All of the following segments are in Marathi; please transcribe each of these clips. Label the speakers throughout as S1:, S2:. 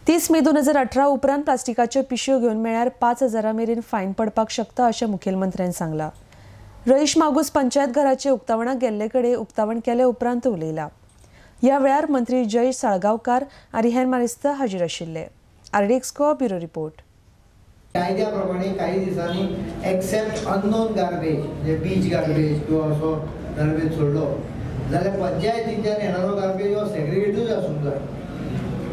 S1: 30 मे 2018 उपरांत प्लास्टिकाच्यो पिशव्यो घेवन मेळ्यार 5,000 मेरेन फायन पडपाक शकता अशें मुखेलमंत्र्यांनी सांगलां. रईश मागूस पंचायत घराचे उक्तावणाक गेल्ले कडेन उक्तावण केल्या उपरांत उलयला. ह्या वेळार मंत्री जयेश साळगांवकार आनी हेर मानेस्त हाजीर आशिल्ले. आरडीएक्सको ब्युरो रिपोर्ट.
S2: कायद्या प्रमाणे काही दिसांनी एक्सेप्ट अननोन गार्बेज म्हणजे बीच गार्बेज किंवा असो गार्बेज सोडलो जाल्यार पंचायतींच्यान येणारो गार्बेज हो सेग्रिगेटूच आसूंक जाय.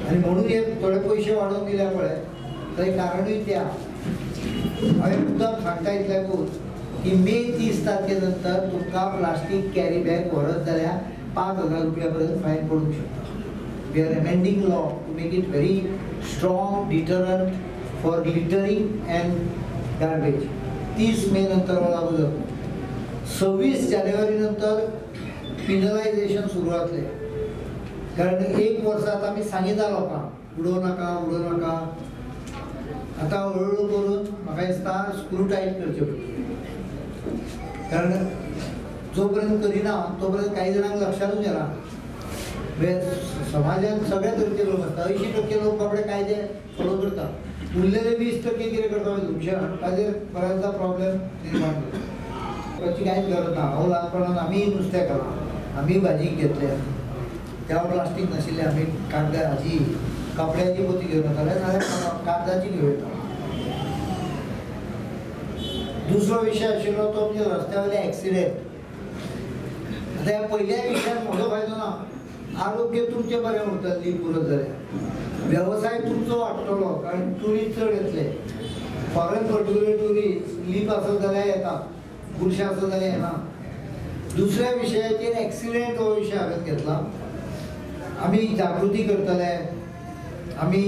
S2: आणि म्हणून हे थोडे पयशे वाडोवन दिल्या पळय थंय कारणूय त्या हांवें मुद्दाम सांगता इतल्याकूच की मे 30 तारखे नंतर तुमकां प्लास्टीक कॅरी बॅग व्हरत जाल्यार 5,000 रुपया पर्यंत फायन पडूंक शकता. We are amending law to make it very strong deterrent for littering and garbage. 30 May नंतर हो लागू जातलो. 26 जानेवारी नंतर पिनलायझेशन सुरू जातलें. कारण 1 वर्स आतां आमी सांगिता लोकांक उडोव नाका. आतां हळूहळू करून म्हाका दिसता स्क्रू टायट करचे पडटले. कारण जो पर्यंत करिना तो पर्यंत काही जाणांक लक्षातूच येना. समाजात सगळ्या तरेचे लोक आसता. 80% लोक बाबडे कायदे फॉलो करता. उरलेले 20% कितें करता धुमशें ताजेर बऱ्याचदा प्रॉब्लेम निर्माण जाता. ताची कांयच गरज ना. हांव ल्हानपणांत आमी नुस्तें खालां, आमी भाजीक घेतले. तेव्हा प्लास्टीक नाशिल्लें. आमी कागदाची कपड्याची पोती घेवन येताले नाल्यार कागदाची घेवन येताले. दुसरो विशय आशिल्लो तो म्हणजे रस्त्यावयले एक्सिडेंट. आतां ह्या पयल्या विशयान म्हजो फायदो ना. आरोग्य तुमचें बरें उरतलें पुरो जाल्यार. वेवसाय तुमचो वाडटलो कारण ट्युरिस्ट चड येतले. फॉरेन पर्टिक्युलर ट्युरिस्ट लीप आसत जाल्यार येता, खुर्शी आसत जाल्यार येना. दुसऱ्या विशयाचेर एक्सिडेंट हो विशय हांवें घेतला. आमी जागृती करतले. आमी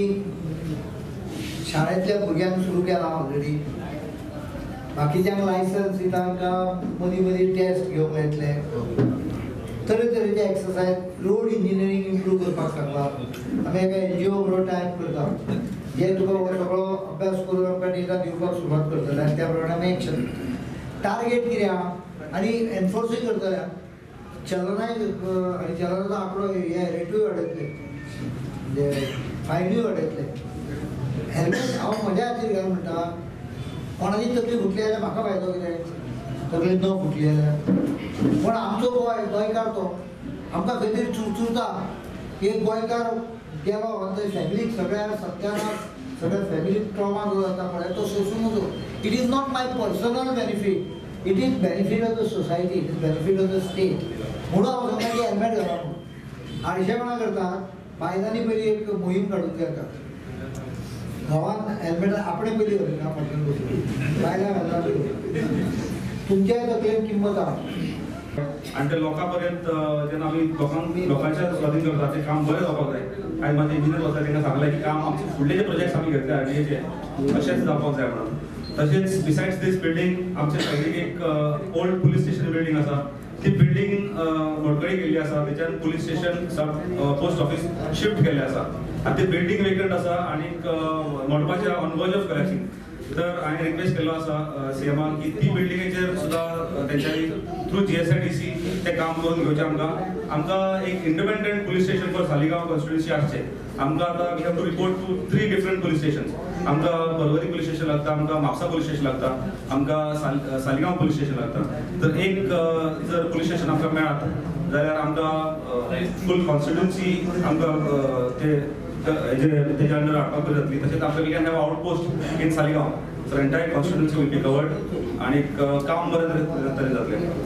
S2: शाळेंतल्या भुरग्यांक सुरू केला ऑलरेडी. बाकीच्यांक लायसन्स दिता तांकां मदीं टेस्ट घेवंक येतले. तरेतरेचे एक्सरसायज. रोड इंजिनियरींग इम्प्रूव करपाक सांगला. आमी एका NGO बरोबर टायप करता जे तुका हो सगळो अभ्यास करून आमकां डेटा दिवपाक सुरवात करतले आनी त्या प्रमाणे आमी एक्शन टार्गेट कितें आहा आनी एनफोर्सूय करतले. चलनाय आनी चलनाचो आंकडो हे रेटूय वाडयतले म्हणजे फायनूय वाडयतले. हेल्मेट हांव म्हज्या खातीर घाल म्हणटा. कोणाची तकली फुटली जाल्यार म्हाका फायदो कितें? तकली न फुटली जाल्यार. पण आमचो गोंयकार तो आमकां खंय तरी चुरचुरता. एक गोंयकार गेलो आनी फॅमिलीक सगळ्या सत्यानाश सगळ्या फॅमिलीक ट्रॉमा जो जाता पळय तो सोंसूंक नजो. It is not my personal benefit. It is benefit of the society. It is benefit of the state. म्हणून हांव सांगता की हेल्मेट घाला म्हणून. आडशेपणां करतात. बायलांनी पयलीं एक मोहीम काडून घेता. गांवांत हेल्मेट आपणें पयलीं घालिना फाटल्यान बसून बायलां घालना. तुमच्याय तकलेन किंमत आहा.
S3: आणि ते लोकांपर्यंत जेन्ना आमी लोकांच्या स्वाधीन करता तें काम बरें जावपाक जाय. हांवें म्हाजे इंजिनियर वता तांकां सांगलें की काम आमचे फुडले जे प्रोजेक्ट्स आमी घेतले RDAचे अशेंच जावपाक जाय म्हणून. तशेंच बिसायड्स दीस बिल्डींग आमचे सायडीक एक ओल्ड पुलीस स्टेशन बिल्डींग आसा. ती बिल्डींग मोडकळी केल्ली आसा. त्याच्यान police station post office shift केल्लें आसा आनी ती बिल्डींग वेकंट आसा आनीक मोडपाचें ऑन वर्ज ऑफ कलेक्शन. तर हांवें रिक्वेस्ट केलो आसा CMाक की ती बिल्डिंगेचेर सुद्दां तेंच्यांनी थ्रू GSIDC तें काम करून घेवचें. आमकां एक independent police station for Saligao constituency आसचें. आमकां आतां we have to report to 3 different police stations. आमकां पर्वरी पुलीस स्टेशन लागता, आमकां म्हापसा पुलीस स्टेशन लागता, आमकां सालिगांव पुलीस स्टेशन लागता. तर एक जर पुलीस स्टेशन आमकां मेळत जाल्यार आमकां फूल कॉन्स्टिट्युएन्सी आमकां तेच्या अंडर हाडपाक जातली. तशेंच आमकां we can have outpost in Saligao. So entire constituency will be covered आनी काम बरें तरेन जातलें.